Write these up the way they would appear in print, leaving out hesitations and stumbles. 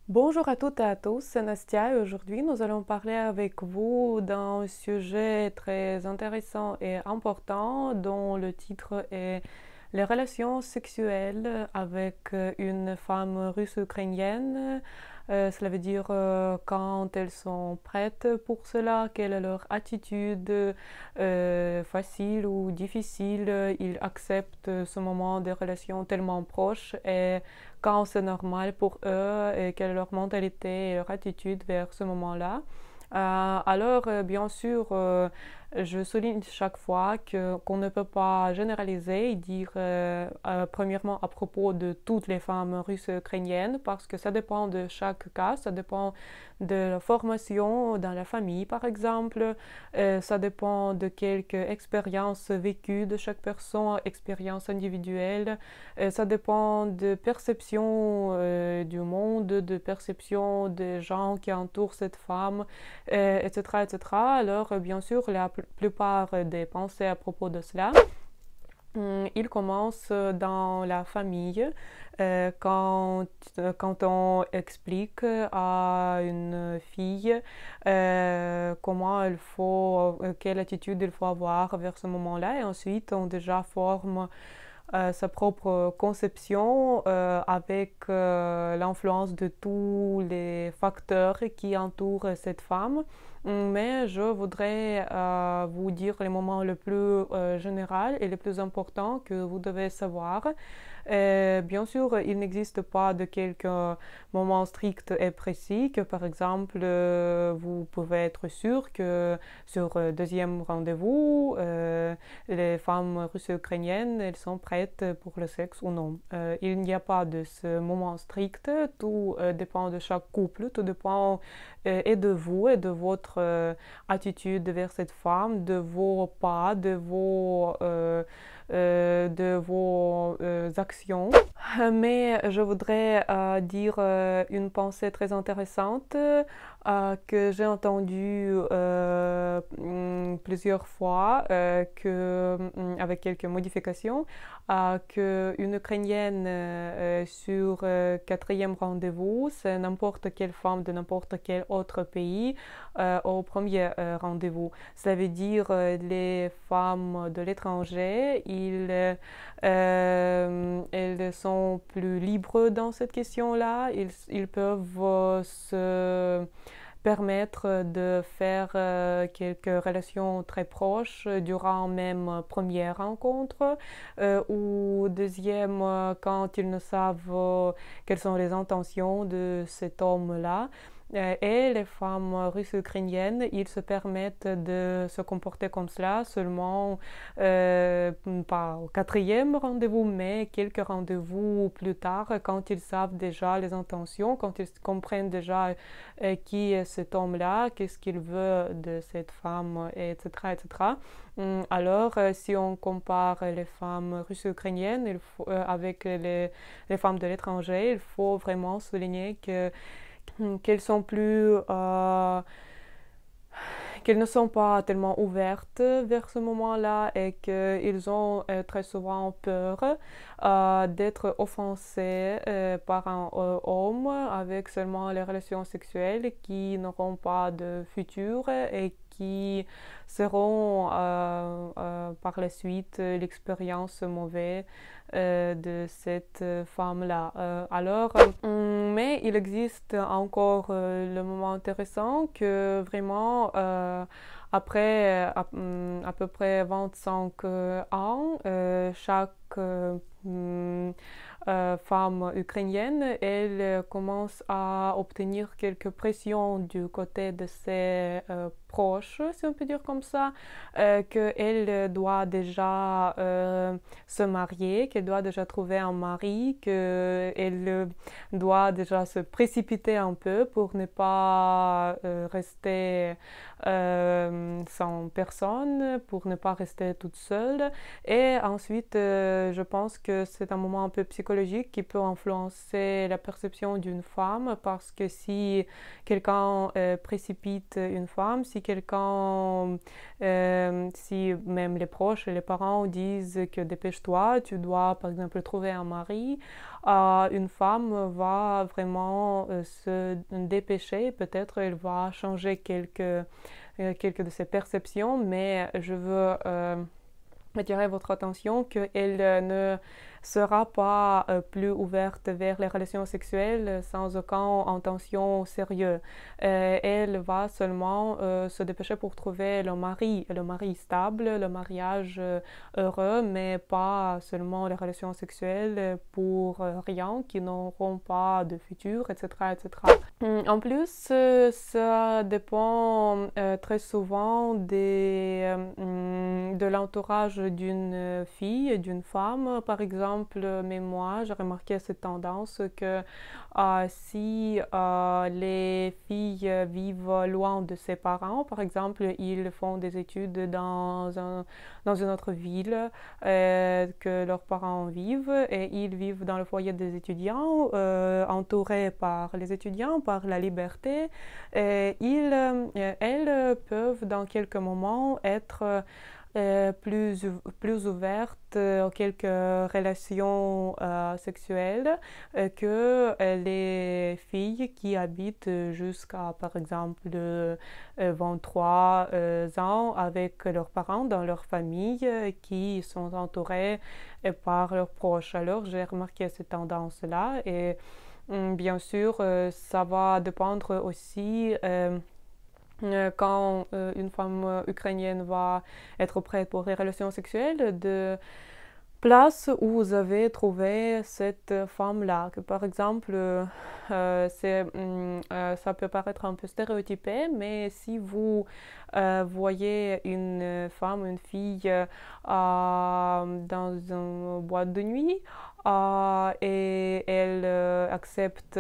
Bonjour à toutes et à tous, c'est Nastia et aujourd'hui nous allons parler avec vous d'un sujet très intéressant et important dont le titre est les relations sexuelles avec une femme russe-ukrainienne. Cela veut dire quand elles sont prêtes pour cela, quelle est leur attitude facile ou difficile, ils acceptent ce moment de relations tellement proches et quand c'est normal pour eux et quelle est leur mentalité et leur attitude vers ce moment-là. Bien sûr, je souligne chaque fois qu'on ne peut pas généraliser et dire premièrement à propos de toutes les femmes russes ukrainiennes parce que ça dépend de chaque cas, ça dépend de la formation dans la famille par exemple, ça dépend de quelques expériences vécues de chaque personne, expériences individuelles, ça dépend de perception du monde, de perception des gens qui entourent cette femme, etc., etc. Alors, bien sûr, la plupart des pensées à propos de cela, il commence dans la famille quand on explique à une fille comment il faut, quelle attitude il faut avoir vers ce moment-là et ensuite on déjà forme sa propre conception avec l'influence de tous les facteurs qui entourent cette femme. Mais je voudrais vous dire les moments les plus généraux et les plus importants que vous devez savoir. Bien sûr, il n'existe pas de quelques moments stricts et précis que, par exemple, vous pouvez être sûr que sur le deuxième rendez-vous, les femmes russes et ukrainiennes, elles sont prêtes pour le sexe ou non. Il n'y a pas de ce moment strict, tout dépend de chaque couple, tout dépend et de vous et de votre attitude vers cette femme, de vos pas, de vos actions. Mais je voudrais dire une pensée très intéressante que j'ai entendue plusieurs fois, avec quelques modifications, qu'une Ukrainienne sur quatrième rendez-vous, c'est n'importe quelle femme de n'importe quel autre pays au premier rendez-vous. Ça veut dire les femmes de l'étranger, elles sont plus libres dans cette question-là. Ils peuvent se permettre de faire quelques relations très proches durant même première rencontre ou deuxième quand ils ne savent quelles sont les intentions de cet homme-là. Et les femmes russes ukrainiennes, ils se permettent de se comporter comme cela seulement pas au quatrième rendez-vous, mais quelques rendez-vous plus tard, quand ils savent déjà les intentions, quand ils comprennent déjà qui est cet homme-là, qu'est-ce qu'il veut de cette femme, etc., etc. Alors, si on compare les femmes russes ukrainiennes avec les femmes de l'étranger, il faut vraiment souligner qu'elles sont plus qu'elles ne sont pas tellement ouvertes vers ce moment-là et qu'ils ont très souvent peur d'être offensés par un homme avec seulement les relations sexuelles qui n'auront pas de futur et qui seront par la suite l'expérience mauvaise de cette femme-là. Mais il existe encore le moment intéressant que vraiment à peu près 25 ans, chaque femme ukrainienne, elle commence à obtenir quelques pressions du côté de ses proches, si on peut dire comme ça, qu'elle doit déjà se marier, qu'elle doit déjà trouver un mari, qu'elle doit déjà se précipiter un peu pour ne pas rester sans personne, pour ne pas rester toute seule. Et ensuite, je pense que c'est un moment un peu psychologique qui peut influencer la perception d'une femme parce que si quelqu'un précipite une femme, si si même les proches et les parents disent que dépêche-toi, tu dois par exemple trouver un mari, une femme va vraiment se dépêcher, peut-être elle va changer quelques de ses perceptions, mais je veux attirer votre attention qu'elle ne sera pas plus ouverte vers les relations sexuelles sans aucune intention sérieuse. Elle va seulement se dépêcher pour trouver le mari stable, le mariage heureux, mais pas seulement les relations sexuelles pour rien, qui n'auront pas de futur, etc., etc. En plus, ça dépend très souvent de l'entourage d'une fille, d'une femme. Par exemple, mais moi, j'ai remarqué cette tendance que si les filles vivent loin de ses parents, par exemple, ils font des études dans une autre ville que leurs parents vivent et ils vivent dans le foyer des étudiants, entourés par les étudiants, par la liberté. Elles peuvent dans quelques moments être plus ouvertes aux quelques relations sexuelles que les filles qui habitent jusqu'à, par exemple, 23 ans avec leurs parents dans leur famille qui sont entourés par leurs proches. Alors, j'ai remarqué cette tendance-là et bien sûr, ça va dépendre aussi quand une femme ukrainienne va être prête pour les relations sexuelles, de place où vous avez trouvé cette femme-là. Que par exemple, ça peut paraître un peu stéréotypé, mais si vous voyez une femme, une fille dans une boîte de nuit et elle accepte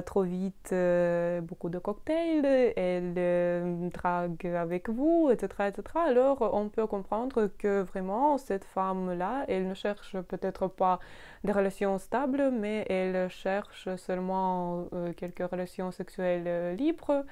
trop vite beaucoup de cocktails, elle drague avec vous, etc., etc., alors on peut comprendre que vraiment cette femme-là, elle ne cherche peut-être pas des relations stables, mais elle cherche seulement quelques relations sexuelles libres,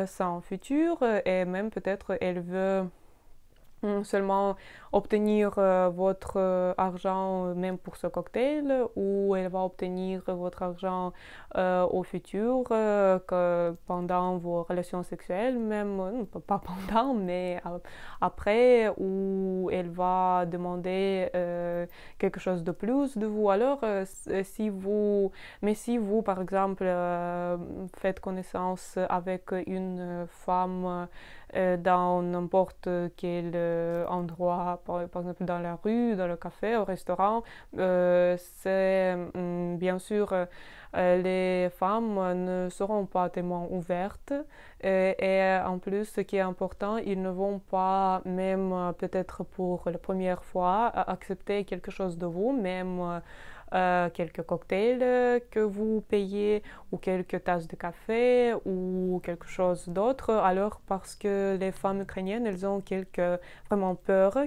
sans futur, et même peut-être elle veut seulement obtenir votre argent même pour ce cocktail ou elle va obtenir votre argent au futur pendant vos relations sexuelles, même pas pendant, mais après, où elle va demander quelque chose de plus de vous. Alors, si vous, par exemple, faites connaissance avec une femme dans n'importe quel endroit, par exemple dans la rue, dans le café, au restaurant, c'est bien sûr les femmes ne seront pas tellement ouvertes et en plus ce qui est important, ils ne vont pas même peut-être pour la première fois accepter quelque chose de vous, même quelques cocktails que vous payez ou quelques tasses de café ou quelque chose d'autre. Alors parce que les femmes ukrainiennes, elles ont vraiment peur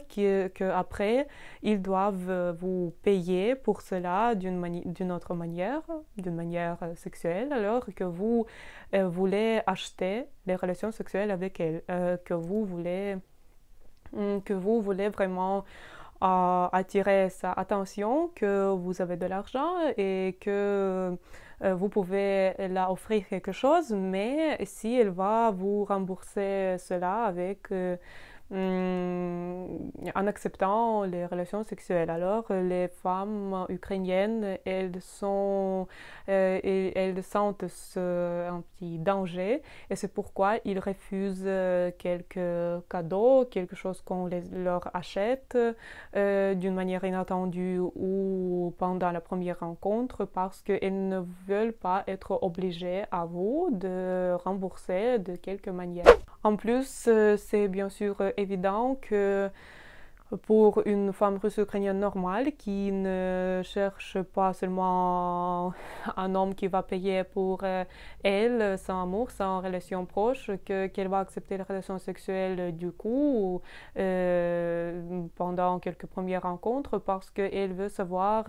qu'après, ils doivent vous payer pour cela d'une autre manière, d'une manière sexuelle, alors que vous voulez acheter les relations sexuelles avec elles, que vous voulez vraiment attirer sa attention, que vous avez de l'argent et que vous pouvez leur offrir quelque chose, mais si elle va vous rembourser cela avec en acceptant les relations sexuelles. Alors, les femmes ukrainiennes, elles sentent un petit danger et c'est pourquoi ils refusent quelques cadeaux, quelque chose qu'on leur achète d'une manière inattendue ou pendant la première rencontre parce qu'elles ne veulent pas être obligées à vous de rembourser de quelque manière. En plus, c'est bien sûr évident que pour une femme russe-ukrainienne normale qui ne cherche pas seulement un homme qui va payer pour elle, sans amour, sans relation proche, qu'elle va accepter les relations sexuelles du coup pendant quelques premières rencontres parce qu'elle veut savoir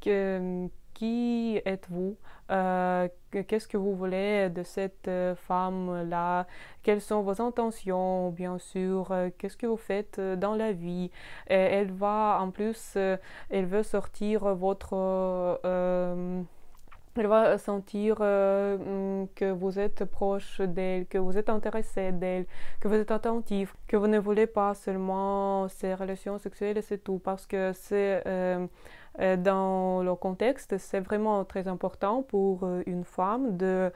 que qui êtes-vous? Qu'est-ce que vous voulez de cette femme-là? Quelles sont vos intentions, bien sûr? Qu'est-ce que vous faites dans la vie? Elle va, en plus, elle veut sortir elle va sentir que vous êtes proche d'elle, que vous êtes intéressé d'elle, que vous êtes attentif, que vous ne voulez pas seulement ces relations sexuelles et c'est tout. Parce que dans le contexte, c'est vraiment très important pour une femme de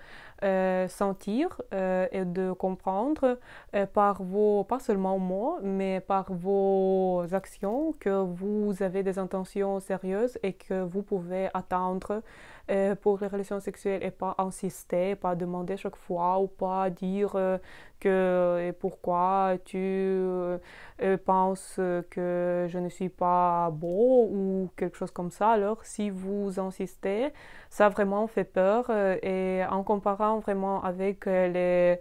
sentir et de comprendre par pas seulement mots, mais par vos actions que vous avez des intentions sérieuses et que vous pouvez attendre pour les relations sexuelles et pas insister, pas demander chaque fois ou pas dire que et pourquoi tu penses que je ne suis pas beau ou quelque chose comme ça. Alors si vous insistez, ça vraiment fait peur et en comparant vraiment avec les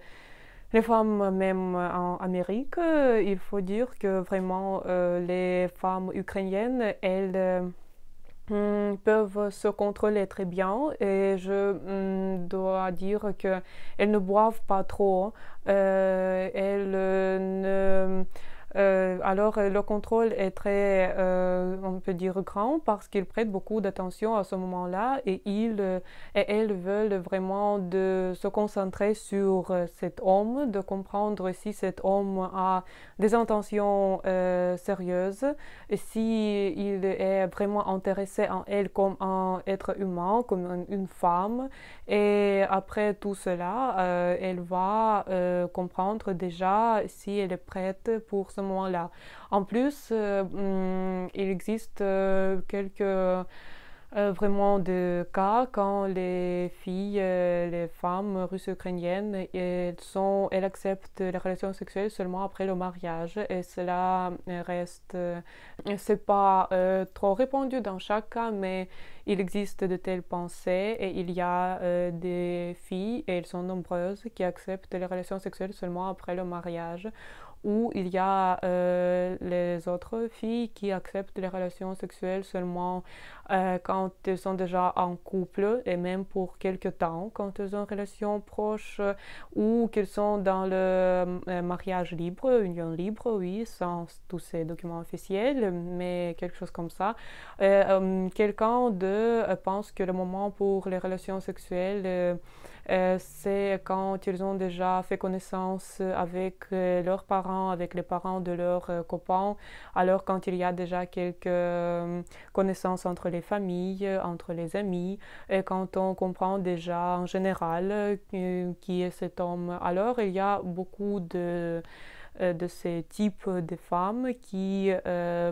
femmes même en Amérique, il faut dire que vraiment les femmes ukrainiennes, elles peuvent se contrôler très bien et je dois dire qu'elles ne boivent pas trop. Elles ne alors, le contrôle est très, on peut dire, grand parce qu'ils prêtent beaucoup d'attention à ce moment-là et elles veulent vraiment de se concentrer sur cet homme, de comprendre si cet homme a des intentions sérieuses, et si il est vraiment intéressé en elle comme un être humain, comme une femme. Et après tout cela, elle va comprendre déjà si elle est prête pour ce moment-là. En plus, il existe quelques vraiment de cas quand les filles, les femmes russes ukrainiennes, elles acceptent les relations sexuelles seulement après le mariage et cela reste, c'est pas trop répandu dans chaque cas, mais il existe de telles pensées et il y a des filles, et elles sont nombreuses, qui acceptent les relations sexuelles seulement après le mariage. Ou il y a les autres filles qui acceptent les relations sexuelles seulement quand elles sont déjà en couple et même pour quelque temps, quand elles ont une relation proche ou qu'elles sont dans le mariage libre, union libre, oui, sans tous ces documents officiels, mais quelque chose comme ça. Quelqu'un pense que le moment pour les relations sexuelles c'est quand ils ont déjà fait connaissance avec leurs parents, avec les parents de leurs copains, alors quand il y a déjà quelques connaissances entre les familles, entre les amis, et quand on comprend déjà en général qui est cet homme. Alors il y a beaucoup de ces types de femmes qui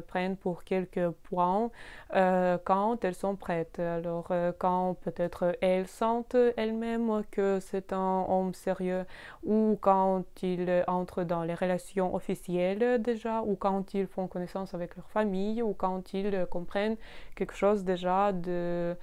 prennent pour quelques points quand elles sont prêtes. Alors quand peut-être elles sentent elles-mêmes que c'est un homme sérieux ou quand ils entrent dans les relations officielles déjà ou quand ils font connaissance avec leur famille ou quand ils comprennent quelque chose déjà de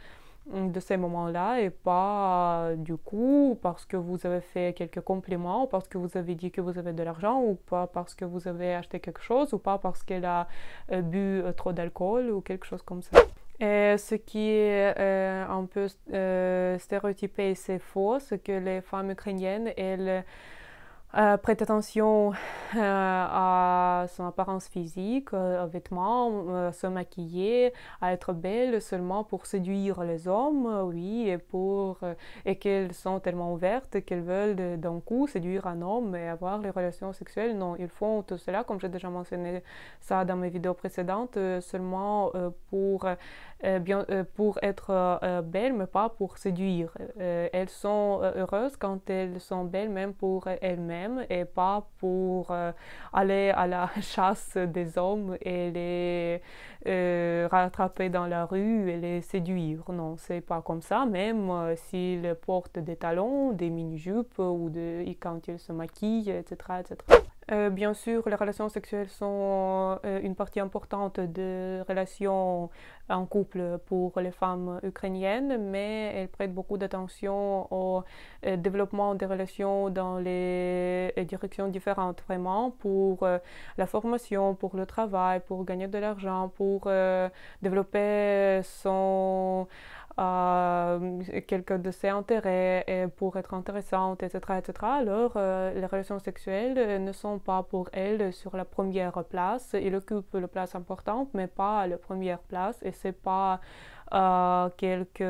ces moments-là et pas du coup parce que vous avez fait quelques compliments, parce que vous avez dit que vous avez de l'argent ou pas parce que vous avez acheté quelque chose ou pas parce qu'elle a bu trop d'alcool ou quelque chose comme ça. Et ce qui est un peu stéréotypé et c'est faux, c'est que les femmes ukrainiennes, elles prête attention à son apparence physique, aux vêtements, se maquiller, à être belle seulement pour séduire les hommes, oui, et qu'elles sont tellement ouvertes qu'elles veulent d'un coup séduire un homme et avoir les relations sexuelles. Non, ils font tout cela, comme j'ai déjà mentionné ça dans mes vidéos précédentes, seulement pour être belles, mais pas pour séduire. Elles sont heureuses quand elles sont belles, même pour elles-mêmes, et pas pour aller à la chasse des hommes et les rattraper dans la rue et les séduire. Non, c'est pas comme ça, même s'ils portent des talons, des mini-jupes quand ils se maquillent, etc., etc. Bien sûr, les relations sexuelles sont une partie importante des relations en couple pour les femmes ukrainiennes, mais elles prêtent beaucoup d'attention au développement des relations dans les directions différentes, vraiment, pour la formation, pour le travail, pour gagner de l'argent, pour développer son quelques de ses intérêts et pour être intéressante, etc., etc., alors les relations sexuelles ne sont pas pour elle sur la première place. Ils occupent la place importante, mais pas la première place. Et c'est pas quelques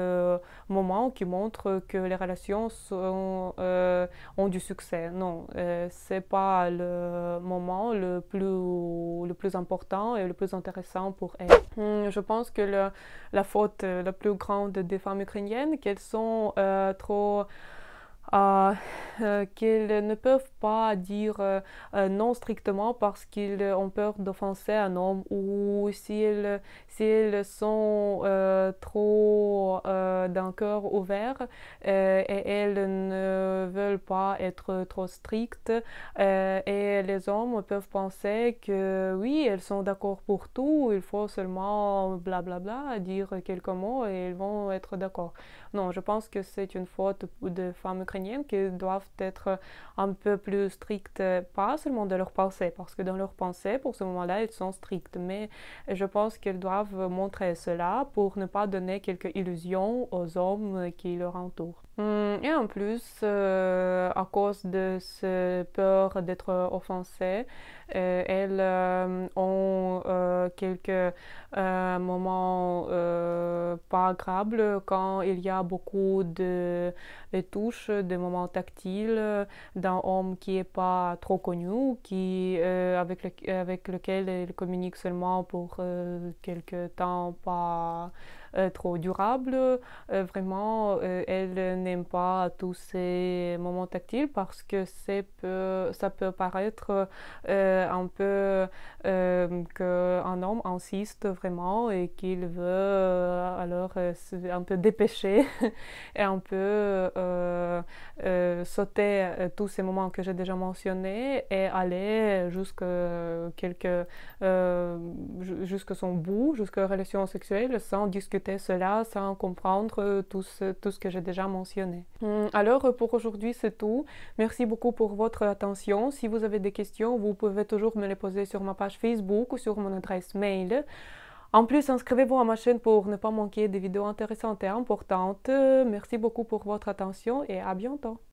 moments qui montrent que les relations ont du succès. Non, c'est pas le moment le plus important et le plus intéressant pour elle. Je pense que la faute la plus grande des femmes ukrainiennes, qu'elles sont trop euh, qu'ils ne peuvent pas dire non strictement parce qu'ils ont peur d'offenser un homme ou s'ils sont trop d'un cœur ouvert et elles ne veulent pas être trop strictes et les hommes peuvent penser que oui, elles sont d'accord pour tout, il faut seulement blablabla dire quelques mots et ils vont être d'accord. Non, je pense que c'est une faute de femmes ukrainiennes qui doivent être un peu plus strictes, pas seulement de leur pensée, parce que dans leur pensée, pour ce moment-là, elles sont strictes, mais je pense qu'elles doivent montrer cela pour ne pas donner quelques illusions aux hommes qui leur entourent. Et en plus, à cause de ce peur d'être offensées, elles ont quelques moments pas agréables quand il y a beaucoup de touches, de moments tactiles d'un homme qui n'est pas trop connu, avec lequel elle communique seulement pour quelques temps pas trop durable. Vraiment, elle n'aime pas tous ces moments tactiles parce que ça peut paraître un peu qu'un homme insiste vraiment et qu'il veut alors un peu dépêcher et un peu sauter tous ces moments que j'ai déjà mentionnés et aller jusqu'à son bout, jusqu'à relation sexuelle, sans discuter cela, sans comprendre tout ce que j'ai déjà mentionné. Alors pour aujourd'hui c'est tout. Merci beaucoup pour votre attention. Si vous avez des questions, vous pouvez toujours me les poser sur ma page Facebook ou sur mon adresse mail. En plus, inscrivez-vous à ma chaîne pour ne pas manquer des vidéos intéressantes et importantes. Merci beaucoup pour votre attention et à bientôt.